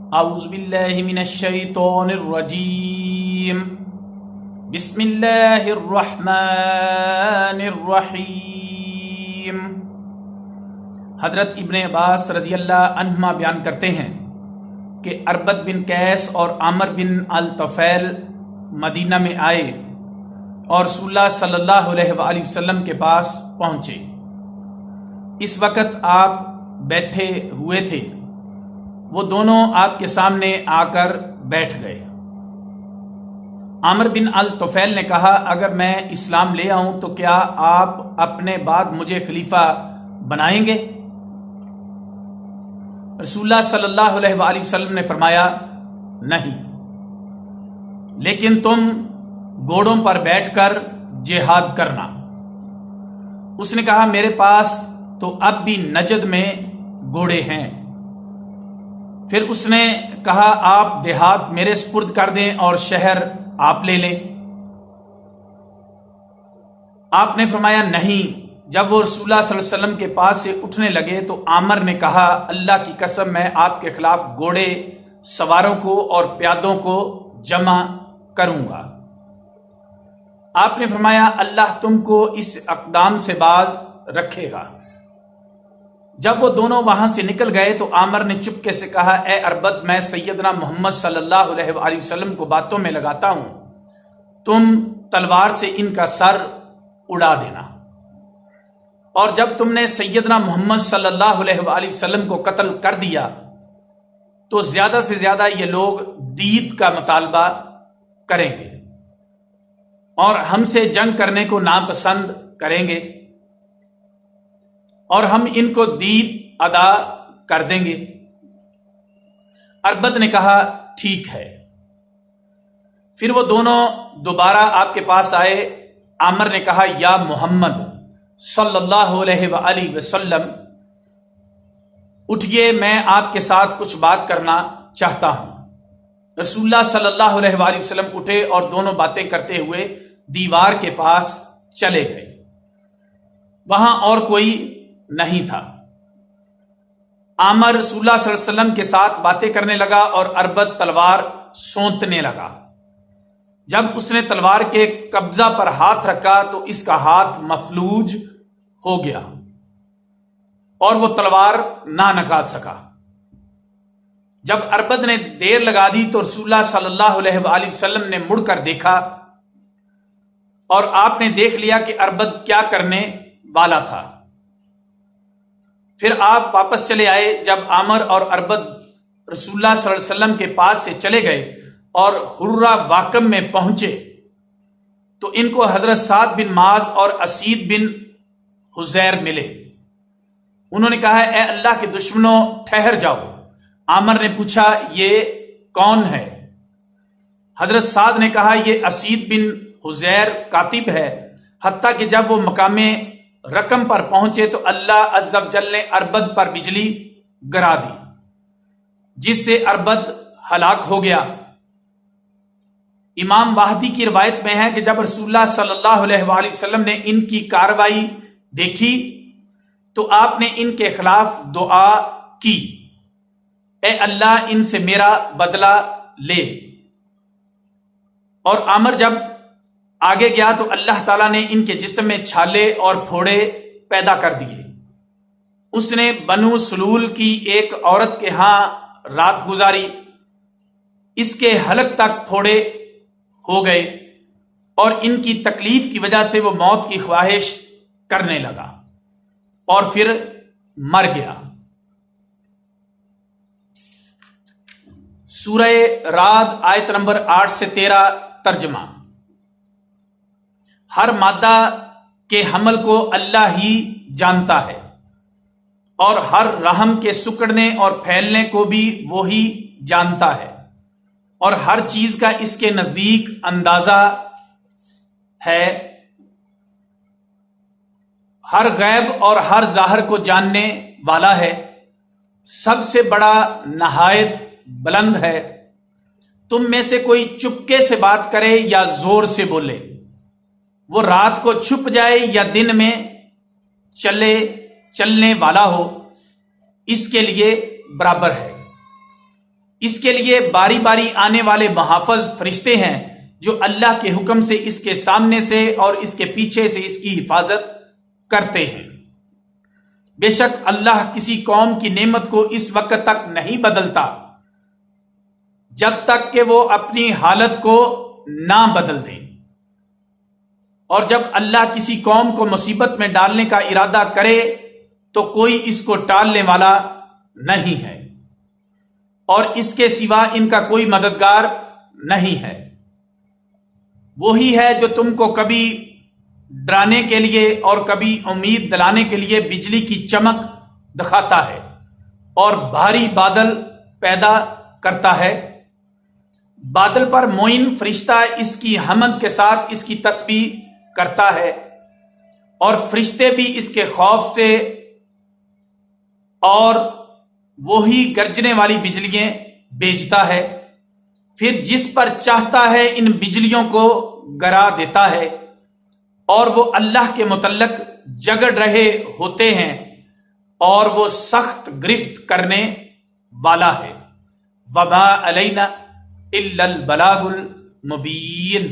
اعوذ باللہ من الشیطان الرجیم بسم اللہ الرحمن الرحیم۔ حضرت ابن عباس رضی اللہ عنہما بیان کرتے ہیں کہ اربد بن قیس اور عامر بن الطفیل مدینہ میں آئے اور رسول اللہ صلی اللہ علیہ وآلہ وسلم کے پاس پہنچے۔ اس وقت آپ بیٹھے ہوئے تھے، وہ دونوں آپ کے سامنے آ کر بیٹھ گئے۔ عامر بن الطفیل نے کہا، اگر میں اسلام لے آؤں تو کیا آپ اپنے بعد مجھے خلیفہ بنائیں گے؟ رسول اللہ صلی اللہ علیہ وآلہ وسلم نے فرمایا، نہیں، لیکن تم گھوڑوں پر بیٹھ کر جہاد کرنا۔ اس نے کہا، میرے پاس تو اب بھی نجد میں گھوڑے ہیں۔ پھر اس نے کہا، آپ دیہات میرے سپرد کر دیں اور شہر آپ لے لیں۔ آپ نے فرمایا، نہیں۔ جب وہ رسول اللہ صلی اللہ علیہ وسلم کے پاس سے اٹھنے لگے تو عامر نے کہا، اللہ کی قسم میں آپ کے خلاف گھوڑے سواروں کو اور پیادوں کو جمع کروں گا۔ آپ نے فرمایا، اللہ تم کو اس اقدام سے باز رکھے گا۔ جب وہ دونوں وہاں سے نکل گئے تو عامر نے چپکے سے کہا، اے اربد، میں سیدنا محمد صلی اللہ علیہ وآلہ وسلم کو باتوں میں لگاتا ہوں، تم تلوار سے ان کا سر اڑا دینا۔ اور جب تم نے سیدنا محمد صلی اللہ علیہ وآلہ وسلم کو قتل کر دیا تو زیادہ سے زیادہ یہ لوگ دیت کا مطالبہ کریں گے اور ہم سے جنگ کرنے کو ناپسند کریں گے اور ہم ان کو دیت ادا کر دیں گے۔ اربد نے کہا، ٹھیک ہے۔ پھر وہ دونوں دوبارہ آپ کے پاس آئے۔ عامر نے کہا، یا محمد صلی اللہ علیہ وآلہ وسلم، اٹھئے، میں آپ کے ساتھ کچھ بات کرنا چاہتا ہوں۔ رسول اللہ صلی اللہ علیہ وآلہ وسلم اٹھے اور دونوں باتیں کرتے ہوئے دیوار کے پاس چلے گئے۔ وہاں اور کوئی نہیں تھا۔ عامر رسول اللہ صلی اللہ علیہ وسلم کے ساتھ باتیں کرنے لگا اور اربد تلوار سونتنے لگا۔ جب اس نے تلوار کے قبضہ پر ہاتھ رکھا تو اس کا ہاتھ مفلوج ہو گیا اور وہ تلوار نہ نکال سکا۔ جب اربد نے دیر لگا دی تو رسول اللہ صلی اللہ علیہ وآلہ وسلم نے مڑ کر دیکھا اور آپ نے دیکھ لیا کہ اربد کیا کرنے والا تھا۔ پھر آپ واپس چلے آئے۔ جب عامر اور اربد رسول اللہ صلی اللہ علیہ وسلم کے پاس سے چلے گئے اور حرہ واقم میں پہنچے تو ان کو حضرت سعد بن معاذ اور اسید بن حذیر ملے۔ انہوں نے کہا، اے اللہ کے دشمنوں، ٹھہر جاؤ۔ عامر نے پوچھا، یہ کون ہے؟ حضرت سعد نے کہا، یہ اسید بن حذیر کاتب ہے۔ حتیٰ کہ جب وہ مقام رقم پر پہنچے تو اللہ عز و جل نے اربد پر بجلی گرا دی، جس سے اربد ہلاک ہو گیا۔ امام واحدی کی روایت میں ہے کہ جب رسول اللہ صلی اللہ علیہ وآلہ وسلم نے ان کی کارروائی دیکھی تو آپ نے ان کے خلاف دعا کی، اے اللہ ان سے میرا بدلہ لے۔ اور عامر جب آگے گیا تو اللہ تعالیٰ نے ان کے جسم میں چھالے اور پھوڑے پیدا کر دیے۔ اس نے بنو سلول کی ایک عورت کے ہاں رات گزاری، اس کے حلق تک پھوڑے ہو گئے اور ان کی تکلیف کی وجہ سے وہ موت کی خواہش کرنے لگا اور پھر مر گیا۔ سورہ رعد آیت نمبر 8 سے 13 ترجمہ۔ ہر مادہ کے حمل کو اللہ ہی جانتا ہے اور ہر رحم کے سکڑنے اور پھیلنے کو بھی وہی جانتا ہے، اور ہر چیز کا اس کے نزدیک اندازہ ہے۔ ہر غیب اور ہر ظاہر کو جاننے والا ہے، سب سے بڑا نہایت بلند ہے۔ تم میں سے کوئی چپکے سے بات کرے یا زور سے بولے، وہ رات کو چھپ جائے یا دن میں چلنے والا ہو، اس کے لیے برابر ہے۔ اس کے لیے باری باری آنے والے محافظ فرشتے ہیں جو اللہ کے حکم سے اس کے سامنے سے اور اس کے پیچھے سے اس کی حفاظت کرتے ہیں۔ بے شک اللہ کسی قوم کی نعمت کو اس وقت تک نہیں بدلتا جب تک کہ وہ اپنی حالت کو نہ بدل دیں، اور جب اللہ کسی قوم کو مصیبت میں ڈالنے کا ارادہ کرے تو کوئی اس کو ٹالنے والا نہیں ہے، اور اس کے سوا ان کا کوئی مددگار نہیں ہے۔ وہی ہے جو تم کو کبھی ڈرانے کے لیے اور کبھی امید دلانے کے لیے بجلی کی چمک دکھاتا ہے اور بھاری بادل پیدا کرتا ہے۔ بادل پر معین فرشتہ اس کی حمد کے ساتھ اس کی تسبیح کرتا ہے، اور فرشتے بھی اس کے خوف سے، اور وہی گرجنے والی بجلیاں بھیجتا ہے، پھر جس پر چاہتا ہے ان بجلیوں کو گرا دیتا ہے، اور وہ اللہ کے متعلق جگڑ رہے ہوتے ہیں، اور وہ سخت گرفت کرنے والا ہے۔ وما علینا الا البلاغ المبین۔